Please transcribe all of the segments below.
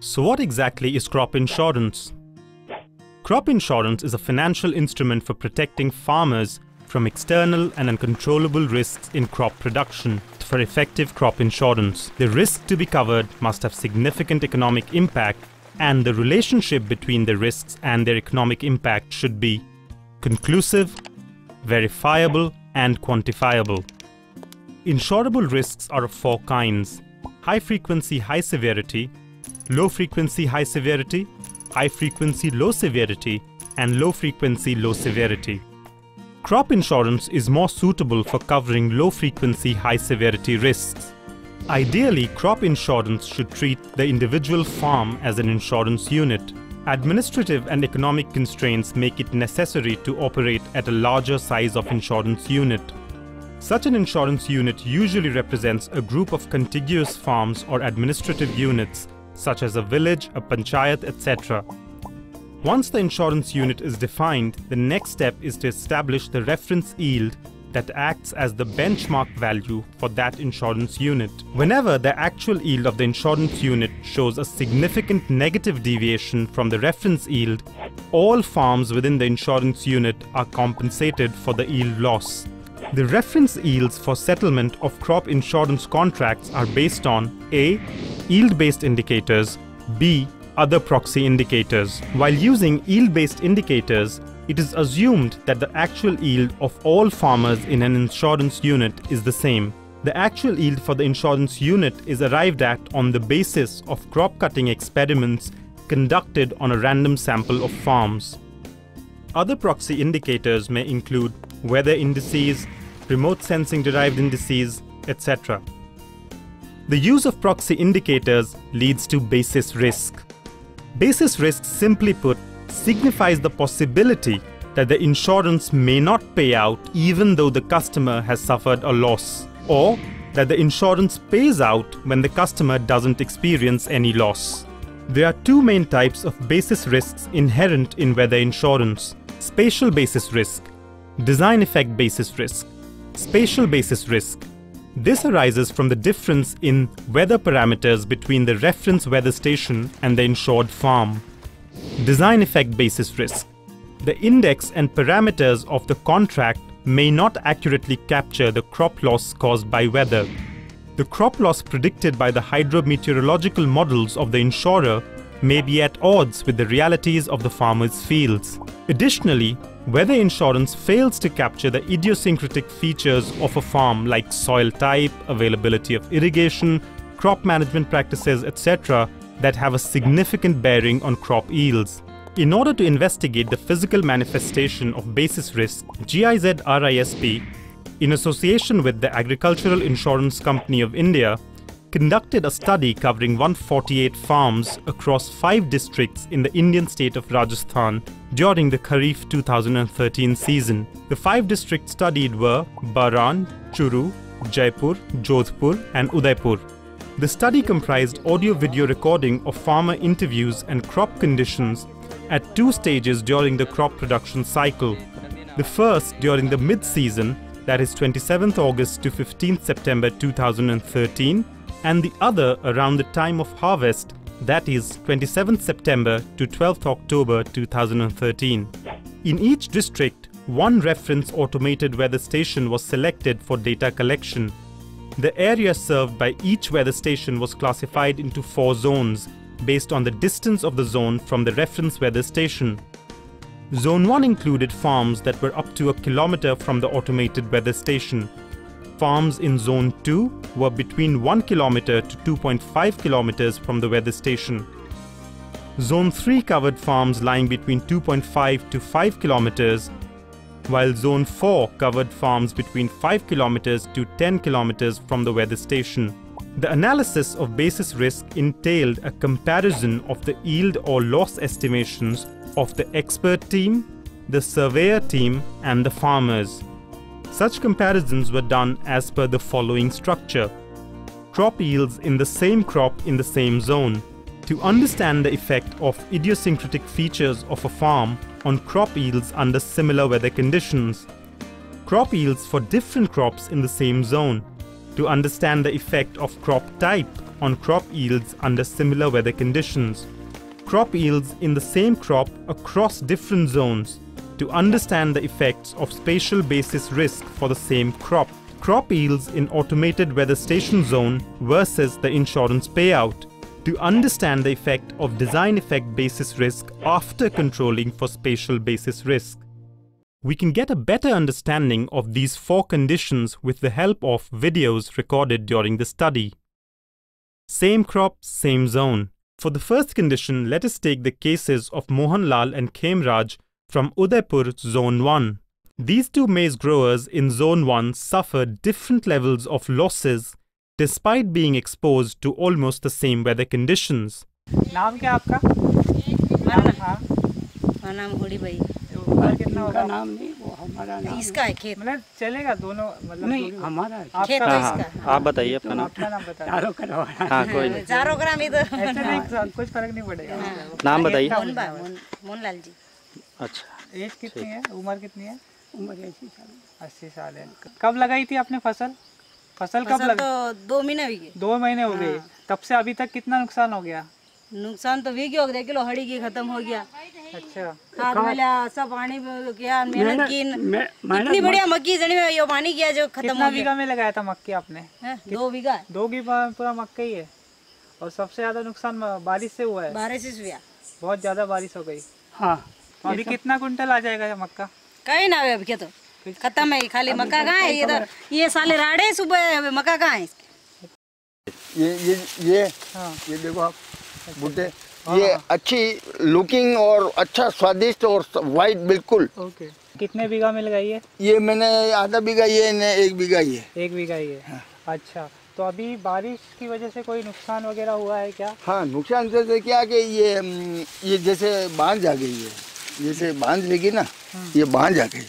So what exactly is crop insurance? Crop insurance is a financial instrument for protecting farmers from external and uncontrollable risks in crop production. For effective crop insurance, the risk to be covered must have significant economic impact, and the relationship between the risks and their economic impact should be conclusive, verifiable, and quantifiable. Insurable risks are of four kinds: high frequency, high severity, low frequency, high severity, high frequency, low severity, and low frequency, low severity. Crop insurance is more suitable for covering low frequency, high severity risks. Ideally, crop insurance should treat the individual farm as an insurance unit. Administrative and economic constraints make it necessary to operate at a larger size of insurance unit. Such an insurance unit usually represents a group of contiguous farms or administrative units, such as a village, a panchayat, etc. Once the insurance unit is defined, the next step is to establish the reference yield that acts as the benchmark value for that insurance unit. Whenever the actual yield of the insurance unit shows a significant negative deviation from the reference yield, all farms within the insurance unit are compensated for the yield loss. The reference yields for settlement of crop insurance contracts are based on A. Yield-based indicators, B. Other proxy indicators. While using yield-based indicators, it is assumed that the actual yield of all farmers in an insurance unit is the same. The actual yield for the insurance unit is arrived at on the basis of crop cutting experiments conducted on a random sample of farms. Other proxy indicators may include weather indices, remote sensing derived indices, etc. The use of proxy indicators leads to basis risk. Basis risk, simply put, signifies the possibility that the insurance may not pay out even though the customer has suffered a loss, or that the insurance pays out when the customer doesn't experience any loss. There are two main types of basis risks inherent in weather insurance: spatial basis risk, design effect basis risk. Spatial basis risk. This arises from the difference in weather parameters between the reference weather station and the insured farm. Design effect basis risk. The index and parameters of the contract may not accurately capture the crop loss caused by weather. The crop loss predicted by the hydrometeorological models of the insurer may be at odds with the realities of the farmer's fields. Additionally, weather insurance fails to capture the idiosyncratic features of a farm like soil type, availability of irrigation, crop management practices, etc. that have a significant bearing on crop yields. In order to investigate the physical manifestation of basis risk, GIZ RISP, in association with the Agricultural Insurance Company of India, conducted a study covering 148 farms across 5 districts in the Indian state of Rajasthan during the Kharif 2013 season. The 5 districts studied were Baran, Churu, Jaipur, Jodhpur, and Udaipur. The study comprised audio-video recording of farmer interviews and crop conditions at 2 stages during the crop production cycle. The first during the mid-season, that is 27th August to 15th September 2013, and the other around the time of harvest, that is 27th September to 12th October 2013. In each district, one reference automated weather station was selected for data collection. The area served by each weather station was classified into 4 zones based on the distance of the zone from the reference weather station. Zone 1 included farms that were up to 1 kilometer from the automated weather station. Farms in Zone 2 were between 1 kilometer to 2.5 kilometers from the weather station. Zone 3 covered farms lying between 2.5 to 5 kilometers, while Zone 4 covered farms between 5 kilometers to 10 kilometers from the weather station. The analysis of basis risk entailed a comparison of the yield or loss estimations of the expert team, the surveyor team, and the farmers. Such comparisons were done as per the following structure: crop yields in the same crop in the same zone. To understand the effect of idiosyncratic features of a farm on crop yields under similar weather conditions. Crop yields for different crops in the same zone. to understand the effect of crop type on crop yields under similar weather conditions. Crop yields in the same crop across different zones to understand the effects of spatial basis risk for the same crop. Crop yields in automated weather station zone versus the insurance payout to understand the effect of design effect basis risk after controlling for spatial basis risk. We can get a better understanding of these four conditions with the help of videos recorded during the study. Same crop, same zone. For the first condition, let us take the cases of Mohanlal and Khemraj from Udaipur Zone 1. These two maize growers in Zone 1 suffered different levels of losses despite being exposed to almost the same weather conditions. नाम क्या आपका? मेरा नाम होड़ी भाई। कितना होगा? नाम नहीं, वो हमारा नाम इसका है खेत। मतलब चलेगा दोनों, मतलब नहीं, हमारा खेत आपका? तो इसका। आप बताइए अपना नाम। अपना नाम बताइए। चारों करवा हाँ कोई नहीं, चारों ग्राम इधर। ऐसे नहीं, कुछ फर्क नहीं पड़ेगा। नाम बताइए। मोहनलाल जी। अच्छा, एज कितनी है, उम्र कितनी है? उम्र 80 साल है। कब लगाई थी आपने फसल? फसल कब फसल लगा? तो 2 महीने हुई गए। 2 महीने हो गए। तब से अभी तक कितना नुकसान हो गया? नुकसान तो भी हो गया, किलो हड़ी की खत्म हो गया। अच्छा, खाद मिला, सब पानी किया, मेहनत की। इतनी मेहनत बढ़िया मक्की जड़ी में ये पानी किया जो खत्म कितना हो गया। बीघा में लगाया था मक्की आपने? 2 बीघा। 2 बीघा पूरा मक्का ही है। और सबसे ज्यादा नुकसान बारिश से हुआ है। बारिश से हुआ। बहुत ज्यादा बारिश हो गई। हाँ, तो अभी कितना कुंटल आ जाएगा ये मक्का? कहीं ना अभी के तो खत्म है, खाली मक्का कहाँ है इधर? ये साले राड़े सुबह, मक्का कहाँ है? ये हाँ। ये देखो आप भुट्टे, ये अच्छी लुकिंग और अच्छा स्वादिष्ट और वाइट बिल्कुल। ओके, कितने बीघा में लगाई है? ये मैंने आधा बीघा, ये ने 1 बीघा ये। 1 बीघा ही है। अच्छा, तो अभी बारिश की वजह से कोई नुकसान वगैरह हुआ है क्या? हाँ, नुकसान जैसे क्या कि ये जैसे बांझ आ गई है, जैसे बांझ लेगी ना, ये बांझ आ गई।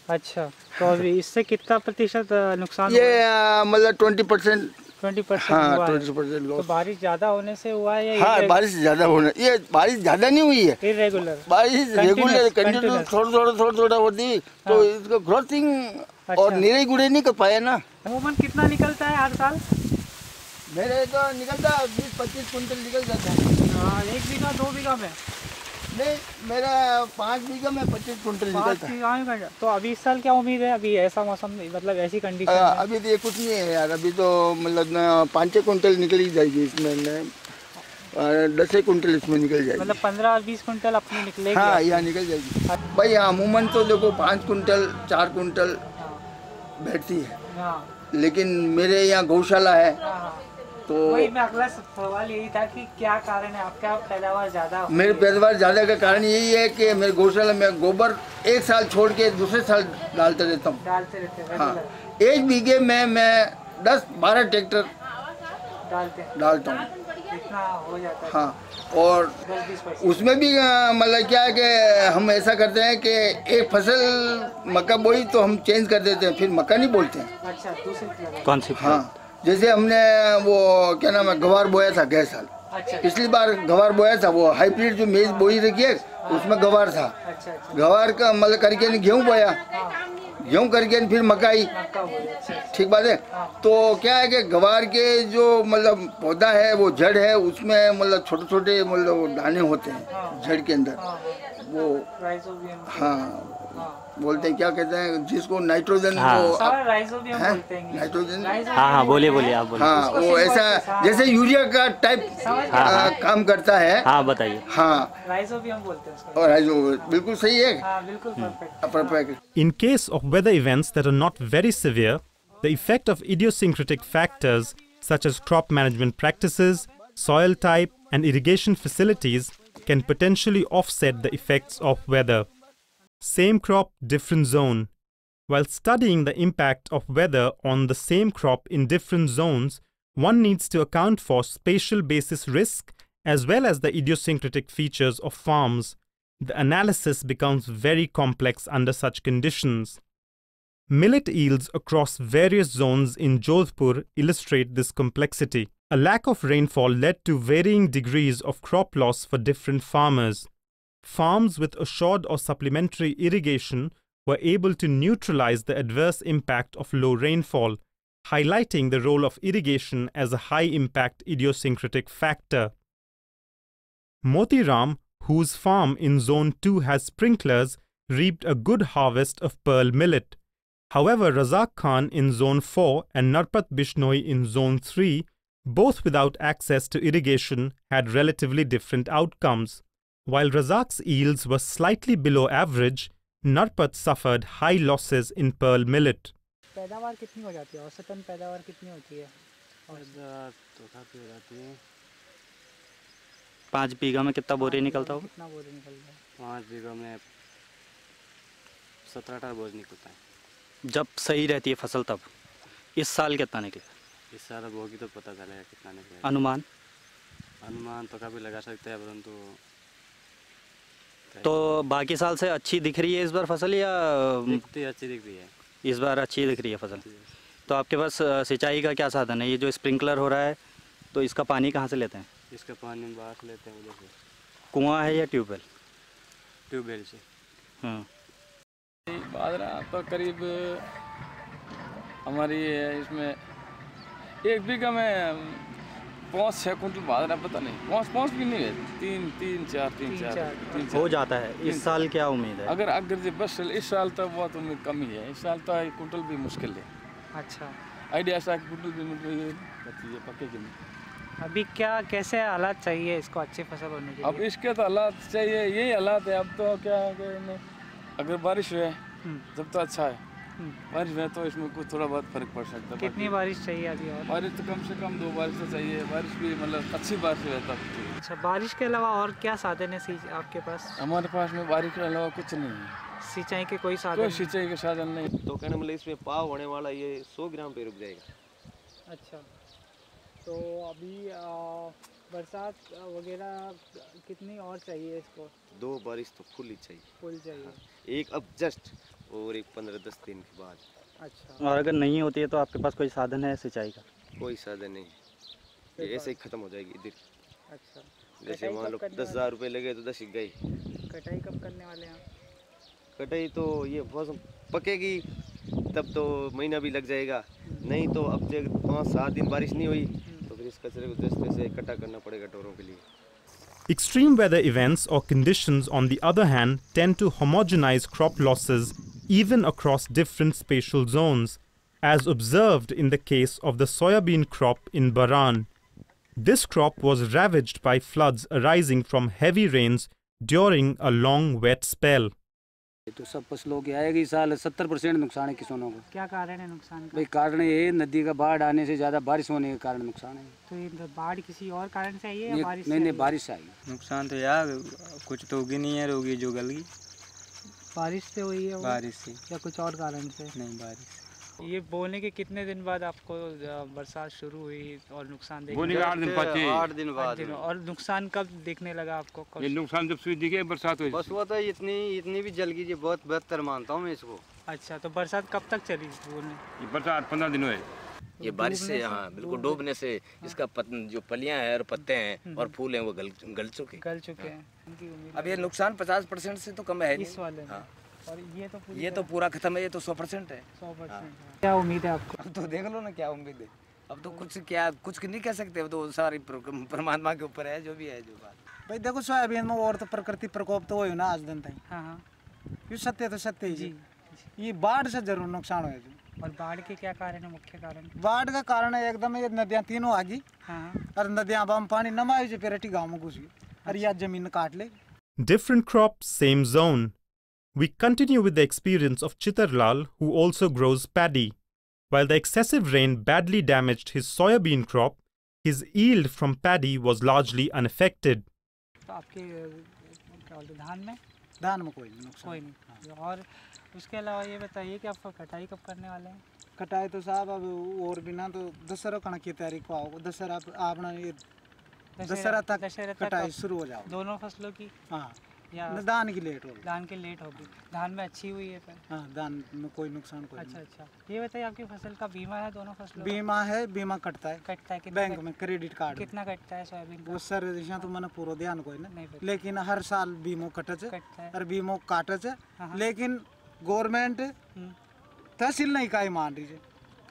अच्छा, तो अभी इससे कितना प्रतिशत नुकसान ये मतलब 20%। 20% हाँ, हुआ है। 20% तो लॉस। बारिश ज्यादा होने से हुआ है या हाँ, बारिश ज्यादा होना, ये बारिश ज्यादा नहीं हुई है, इरेगुलर? बारिश रेगुलर कंटिन्यू continuous। थोड़ा होती तो इसका ग्रोथिंग और निरे गुड़े नहीं कर पाया ना। अमूमन कितना निकलता है हर साल? मेरे तो निकलता 20-25 कुंटल निकल जाता है। हाँ, 1 बीघा 2 बीघा में? नहीं, मेरा 5 बीघा में 25 कुंटल 5 निकलता है। बीघा में। तो अभी इस साल क्या उम्मीद है? अभी ऐसा मौसम, मतलब ऐसी कंडीशन है? अभी तो ये कुछ नहीं है यार, अभी तो मतलब 5-6 कुंटल निकल ही जाएगी इसमें, 10 कुंटल इसमें निकल जाएगी। मतलब 15-20 कुंटल अपनी निकलेगी? हाँ, यहाँ निकल जाएगी भाई। अमूमन तो देखो 5 कुंटल 4 कुंटल बैठती है, हाँ। लेकिन मेरे यहाँ गौशाला है तो वही मैं अगला सवाल यही था कि क्या कारण है आपका पैदावार ज्यादा? मेरे पैदावार ज़्यादा का कारण यही है कि मेरे गौशाला में गोबर 1 साल छोड़ के दूसरे साल डालते रहता हूँ। डालते रहते हैं? हाँ, 1 बीघे में मैं 10-12 ट्रैक्टर डालता हूँ। इतना हो जाता है? हाँ, और 10-20%। उसमें भी मतलब क्या है कि हम ऐसा करते हैं कि एक फसल मक्का बोई तो हम चेंज कर देते हैं, फिर मक्का नहीं बोलते हैं। अच्छा, दूसरी कौन सी? हाँ, जैसे हमने वो क्या नाम है गवार बोया था गए साल। अच्छा, पिछली बार गवार बोया था, वो हाइब्रिड जो मेज बोई रखी है उसमें गवार था। अच्छा, अच्छा। गवार का मतलब करके गेहूँ बोया, गेहूँ करके फिर मकाई। मक्का बोले। अच्छा, ठीक बात है। तो क्या है कि गवार के जो मतलब पौधा है वो जड़ है, उसमें मतलब छोटे छोटे मतलब दाने होते हैं जड़ के अंदर, वो राइजोबियम। हाँ बोलते हैं, क्या कहते हैं जिसको नाइट्रोजन, हाँ। वो सारा राइजोबियम बोलते हैं। नाइट्रोजन। हाँ हाँ, बोलिए बोलिए, आप बोलिए। हाँ, वो ऐसा जैसे यूरिया का टाइप काम करता है। हाँ बताइए। हाँ, राइजोबियम बोलते हैं उसको। और बिल्कुल सही है, हाँ, बिल्कुल perfect. Perfect. In case of weather events that are not very severe, the effect of idiosyncratic factors such as crop management practices, soil type, and irrigation facilities can potentially offset the effects of weather. Same crop, different zone. While studying the impact of weather on the same crop in different zones, one needs to account for spatial basis risk as well as the idiosyncratic features of farms. The analysis becomes very complex under such conditions. Millet yields across various zones in Jodhpur illustrate this complexity. A lack of rainfall led to varying degrees of crop loss for different farmers. Farms with assured or supplementary irrigation were able to neutralize the adverse impact of low rainfall, highlighting the role of irrigation as a high-impact idiosyncratic factor. Moti Ram, whose farm in Zone 2 has sprinklers, reaped a good harvest of pearl millet. However, Razak Khan in Zone 4 and Narpat Bishnoi in Zone 3, both without access to irrigation, had relatively different outcomes. While Razak's yields were slightly below average, Narpat suffered high losses in pearl millet. पैदावार कितनी हो जाती है, औसतन पैदावार कितनी होती है? तो काफ़ी हो जाती है। 5 बीघा में कितना बोरी निकलता होगा? कितना बोरी निकलता है? 5 बीघा में 17-18 बोझ निकलता है। जब सही रहती है फसल तब इस साल कितना निकले? इस साल अब होगी तो पता चलेगा कितना निकलेगा। अनुमान तो काफ़ी लगा सकते हैं, परंतु तो बाकी साल से अच्छी दिख रही है इस बार फसल या अच्छी दिख रही है? इस बार अच्छी दिख रही है फसल। तो आपके पास सिंचाई का क्या साधन है? ये जो स्प्रिंकलर हो रहा है तो इसका पानी कहाँ से लेते हैं? इसका पानी बाहर से लेते हैं, उधर से। कुआं है या ट्यूबवेल? ट्यूबवेल से। बाजरा तो करीब हमारी इसमें 1 बीघा में 5-6 कुंटल बाजरा, पता नहीं 5 भी नहीं है, 3-4 हो जाता है। इस साल क्या उम्मीद है? अगर जो बस इस साल तो बहुत उम्मीद कम ही है। इस साल तो 1 कुंटल भी मुश्किल है। अच्छा, आइडिया ऐसा 1 कुंटल भी मिल पक्के की नहीं। अभी क्या कैसे हालात चाहिए इसको अच्छी फसल होने के लिए? अब इसके तो हालात चाहिए, यही हालात है। अब तो क्या है कि अगर बारिश है जब तो अच्छा है, बारिश है तो इसमें कुछ थोड़ा बहुत फर्क पड़ सकता है। कितनी बारिश चाहिए अभी? और बारिश तो कम से कम 2 बारिश तो चाहिए। बारिश भी मतलब अच्छी बारिश है तब। अच्छा, बारिश के अलावा और क्या साधन है आपके पास? हमारे पास में बारिश के अलावा कुछ नहीं है। सिंचाई के कोई साधन? कोई सिंचाई के साधन नहीं। तो कहने मतलब इसमें पाव होने वाला ये 100 ग्राम पे रुक जाएगा। अच्छा, तो अभी बरसात वगैरह कितनी और चाहिए इसको? 2 बारिश तो फुल ही चाहिए। फुल चाहिए। हाँ। एक अब जस्ट और एक 15-10 दिन के बाद। अच्छा, और अगर नहीं होती है तो आपके पास कोई साधन है सिंचाई का? कोई साधन नहीं है, ये ऐसे ही खत्म हो जाएगी इधर। अच्छा, जैसे मान लो 10,000 रुपये लगे तो 10 ही गए। कटाई कब करने वाले हैं? कटाई तो ये मौसम पकेगी तब तो महीना भी लग जाएगा। नहीं तो अब जब 5-7 दिन बारिश नहीं हुई तो फिर इस कचरे को दस्ते से इकट्ठा करना पड़ेगा टोरों के लिए। Extreme weather events or conditions, on the other hand, tend to homogenize crop losses even across different spatial zones, as observed in the case of the soybean crop in Baran. This crop was ravaged by floods arising from heavy rains during a long wet spell. तो सब फसलों की आएगी। इस साल 70% नुकसान है किसानों को। क्या कारण है नुकसान का? भाई कारण ये नदी का बाढ़ आने से ज़्यादा बारिश होने के कारण नुकसान है। तो ये बाढ़ किसी और कारण से आई है या बारिश? नहीं, बारिश से आई। नुकसान तो यार कुछ तो उगी नहीं है, रोगी जो गल गई। बारिश से हुई है? बारिश से या कुछ और कारण से? नहीं, बारिश। ये बोने के कितने दिन बाद आपको बरसात शुरू हुई और नुकसान देखने? बोने के 8 दिन बाद। और नुकसान कब देखने लगा आपको? कब? ये नुकसान जब से दिखे बरसात हुई। बस वो तो इतनी भी जल गई, बहुत बेहतर मानता हूँ मैं इसको। अच्छा, तो बरसात कब तक चली बोने? ये बरसात 15 दिन हुए। ये बारिश से, हाँ बिल्कुल डूबने से इसका जो पलियां हैं और पत्ते हैं और फूल हैं वो गल चुके हैं। अब ये नुकसान 50% से तो कम है इस वाले में। और ये तो पूरा खत्म है। ये तो 100% है। 100%। क्या उम्मीद है आपको? अब तो देख लो ना क्या उम्मीद है। अब तो कुछ नहीं कह सकते। अब तो सारी परमात्मा के ऊपर है, जो भी है जो बात। भाई देखो, सोयाबीन में और तो प्रकृति प्रकोप तो हो ना आज दिन तक। हाँ, ये सत्य तो सत्य ही जी। ये बाढ़ से जरूर नुकसान हो। और बाढ़ के क्या कारण है? मुख्य कारण बाढ़ का कारण है एकदम ये नदियाँ तीनों आ गई। और नदियाँ अब पानी नमाई जो पेरटी गाँव में घुस गई और यह जमीन काट ले। Different crops, same zone. We continue with the experience of Chitarlal, who also grows paddy. While the excessive rain badly damaged his soybean crop, his yield from paddy was largely unaffected. तो आपके क्या बोलते धान में कोई नुकसान कोई नहीं। और उसके अलावा ये बताइए कि आप कटाई कब करने वाले हैं? कटाई तो साहब अब और बिना तो दशहरा कणक की तैयारी को आओ। दशहरा आपने ये दशहरा तक कटाई शुरू हो जाओ। दोनों फसलों की? हाँ, या धान की लेट होगी। धान की लेट होगी। धान में अच्छी हुई है फिर? हाँ, धान में कोई नुकसान कोई नहीं। अच्छा। ये बताइए, आपकी फसल का बीमा है दोनों फसलों? बीमा है, बीमा कटता है बैंक में, क्रेडिट कार्ड। कितना कटता है सोयाबीन का? वो सर तो मैंने पूरा ध्यान कोई ना, लेकिन हर साल बीमो कटच और बीमो काटच, लेकिन गवर्नमेंट तहसील नहीं काई मान रही है।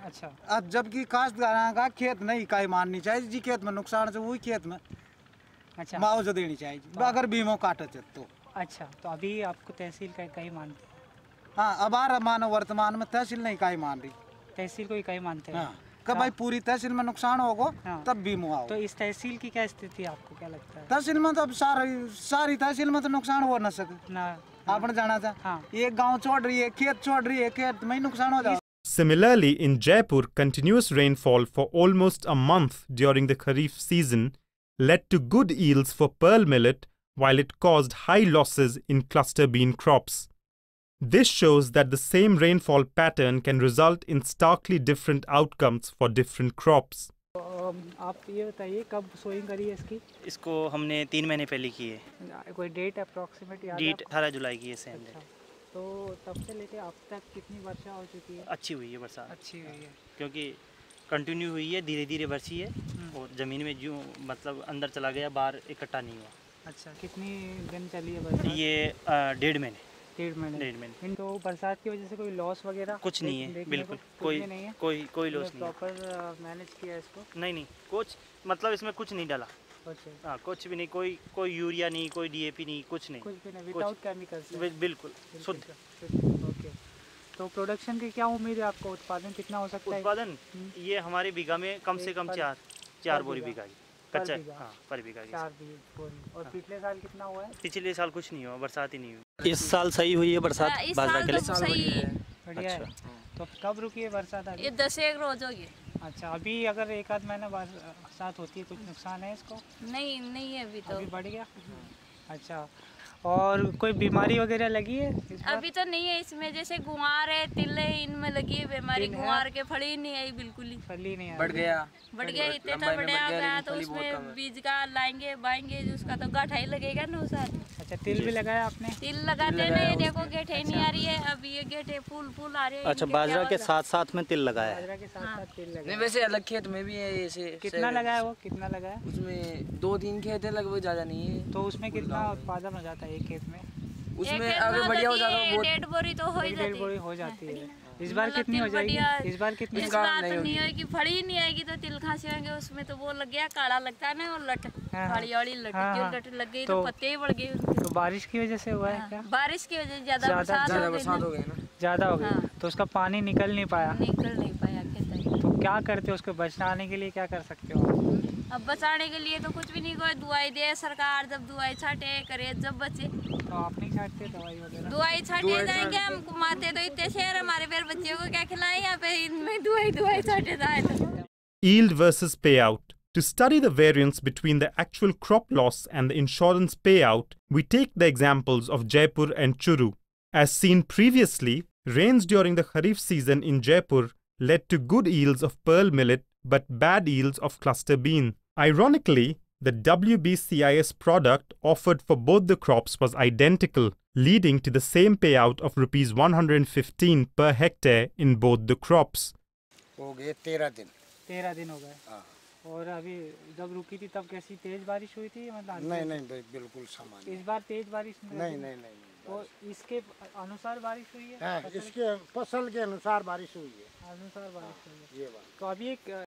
अच्छा। अब जबकि काश्तकारों का खेत नहीं इकाई माननी चाहिए, जी खेत में नुकसान है वही खेत में अच्छा मुआवजा देनी चाहिए अगर बीमो काटे तो। अच्छा, तो अभी आपको तहसील का इकाई मानते हैं? हाँ, अब मानो वर्तमान में तहसील नहीं इकाई मान रही, तहसील को इकाई मानते हैं। हाँ, कब भाई पूरी तहसील में नुकसान होगा तब बीमो आओ। तो इस तहसील की क्या स्थिति आपको क्या लगता है? तहसील में तो अब सारी तहसील में तो नुकसान हो ना सके ना, आपने जाना था। हाँ। एक गांव छोड़ रही है, खेत छोड़ रही है, खेत में ही नुकसान हो जाए। Similarly, in Jaipur, continuous rainfall for almost a month during the Kharif season led to good yields for pearl millet, while it caused high losses in cluster bean crops. This shows that the same rainfall pattern can result in starkly different outcomes for different crops. आप ये बताइए कब sowing करी है इसकी? इसको हमने 3 महीने पहले की है। कोई डेट अप्रॉक्सीमेट याद है? डेट 18 जुलाई की है सेम डेट। तो तब से लेके अब तक कितनी वर्षा हो चुकी है? अच्छी हुई है बरसात। अच्छी हुई है क्योंकि कंटिन्यू हुई है, धीरे धीरे बरसी है और ज़मीन में जो मतलब अंदर चला गया, बाहर इकट्ठा नहीं हुआ। अच्छा, कितनी दिन चली है बरसात? ये 1.5 महीने। 1.5 महीने। तो बरसात की वजह से कोई लॉस वगैरह कुछ नहीं है, बिल्कुल कोई नहीं है, कोई लॉस नहीं है। प्रॉपर मैनेज किया इसको? नहीं कुछ मतलब इसमें कुछ नहीं डाला। हाँ, कुछ भी नहीं, कोई यूरिया नहीं, कोई DAP नहीं, कुछ नहीं, कुछ भी नहीं, विदाउट केमिकल्स, बिल्कुल शुद्ध। ओके, तो प्रोडक्शन की क्या उम्मीद है आपको? उत्पादन कितना हो सकता है? उत्पादन ये हमारे बीघा में कम से कम 4 बोरी बीघा की कच्चा। हाँ, पर बीघा की 4 बोरी। और पिछले साल कितना हुआ है? पिछले साल कुछ नहीं हुआ, बरसात ही नहीं हुई। इस साल सही हुई है बरसात बाजरा के लिए? सही है, बढ़िया है। तो कब रुकी है बरसात? ये 10-1 रोज हो गए। अच्छा, अभी अगर एक आध महीना बरसात होती है कुछ नुकसान है इसको? नहीं है अभी तो। अभी बढ़ गया। अच्छा, और कोई बीमारी वगैरह लगी है? अभी तो नहीं है इसमें, जैसे गुआर है, तिल है, इनमें लगी है बीमारी। गुआर के फली नहीं आई, बिल्कुल ही फली नहीं आई। बढ़ गया इतने तो बढ़िया गया, तो उसमें बीज का लाएंगे बाएंगे, उसका तो गाठा ही लगेगा ना साथ। अच्छा, तिल भी लगाया आपने? तिल लगाते ना, ये देखो गेठे नहीं आ रही है, अब ये गेठे फूल आ रहे हैं। अच्छा, बाजरा के साथ में तिल लगाया है? बाजरा के साथ तिल लगाया। नहीं, वैसे अलग खेत में भी है ऐसे। कितना लगाया वो? कितना लगाया? उसमें 2-3 खेत है लगभग, ज्यादा नहीं है। तो उसमें कितना उत्पादन हो जाता है एक खेत में? उसमें अगर बढ़िया हो जाता है 1.5 बोरी तो हो ही जाती है। 1.5 बोरी हो जाती है। इस बार कितनी हो जाएगी? इस बार कितनी? इस बार तो नहीं होगी, फड़ी नहीं आएगी तो तिल खांसी होंगे। उसमें तो वो लग गया, काला लगता है ना वो लट, काली वाली लट, जो लट लग गई तो पत्ते ही बढ़ गए। तो बारिश की वजह से हुआ है क्या? बारिश की वजह से ज्यादा बरसात हो गई ना, ज्यादा हो गई, तो उसका पानी निकल नहीं पाया खेत। तो क्या करते हो उसको बचाने के लिए? क्या कर सकते हो? अब बचाने के लिए तो कुछ भी नहीं, कोई दवाई दे सरकार, जब दवाई छाटे करे जब बचे। तो आप नहीं छाटते दवाई वगैरह? दवाई छाटे जाएंगे हम, घुमाते तो इतने शहर हमारे, फिर बच्चों को क्या खिलाएं? यहाँ पे इनमें दवाई छाटे जाए तो। Yield versus payout. To study the variance between the actual crop loss and the insurance payout, we take the examples of Jaipur and Churu. As seen previously, rains during the Kharif season in Jaipur led to good yields of pearl millet but bad yields of cluster bean. Ironically, the WBCIS product offered for both the crops was identical, leading to the same payout of Rs 115 per hectare in both the crops. हो गए 13 दिन। 13 दिन हो गए। और अभी जब रुकी थी तब कैसी तेज बारिश हुई थी? मतलब नहीं बिल्कुल सामान्य। इस बार तेज बारिश नहीं। तो इसके अनुसार बारिश हुई है? हाँ, इसके फसल के अनुसार बारिश हुई है। अनुसार बारिश हुई है। ये बात। तो अभी एक